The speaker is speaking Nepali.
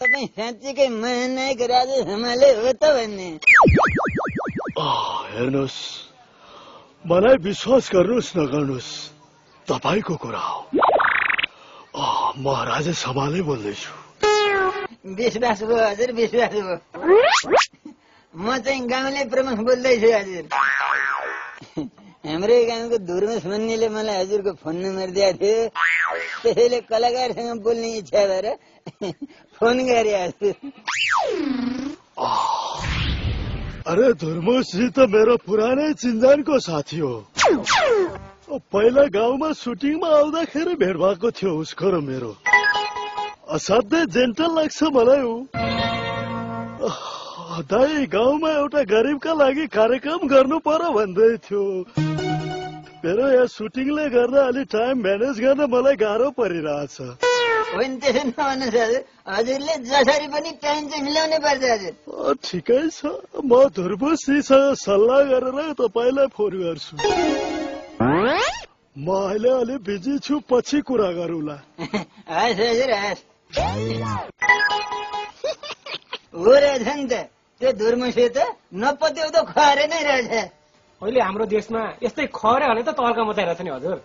तपाईँ साँच्चीकै महानायक राजा हमाले हो त भन्ने? हेर्नुहोस्, मलाई विश्वास गर्नुहोस् नगर्नुहोस्, तपाईँको कुरा हो। म राजा समाले बोल्दैछु। विश्वास भयो हजुर, विश्वास भयो। म चाहिँ गाउँले प्रमुख बोल्दैछु हजुर। हाम्रै गाउँको धुर्मुस भन्नेले मलाई हजुरको फोन नम्बर दिएको थियो, त्यसैले कलाकारसँग बोल्ने इच्छा भएर फोन गरे हजुर। अरे धुर्मुस जी त मेरो पुरानै चिन्जानको साथी हो। पहिला गाउँमा सुटिङमा आउँदाखेरि भेट भएको थियो उसको र मेरो। असाध्यै जेन्टल लाग्छ मलाई ऊ। दाइ गाउँमा एउटा गरिबका लागि कार्यक्रम गर्नु पर्यो भन्दै थियो। मेरो यहाँ सुटिङले गर्दा अलि टाइम म्यानेज गर्न मलाई गाह्रो परिरहेछ। होइन त्यसो नभन्नुहोस् हजुर, हजुरले जसरी पनि टाइम चाहिँ मिलाउनै पर्छ हजुर। ठिकै छ, म धुर्मुसजीसँग सल्लाह गरेर तपाईँलाई फोन गर्छु। म अहिले अलि बिजी छु, पछि कुरा गरौँला। हस् हजुर हस्। हो रहेछ नि त, त्यो धुर्मुसे त नपत्याउँदो खरे नै रहेछ। अहिले हाम्रो देशमा यस्तै खरे भने त तर्का मचाइरहेछ नि हजुर।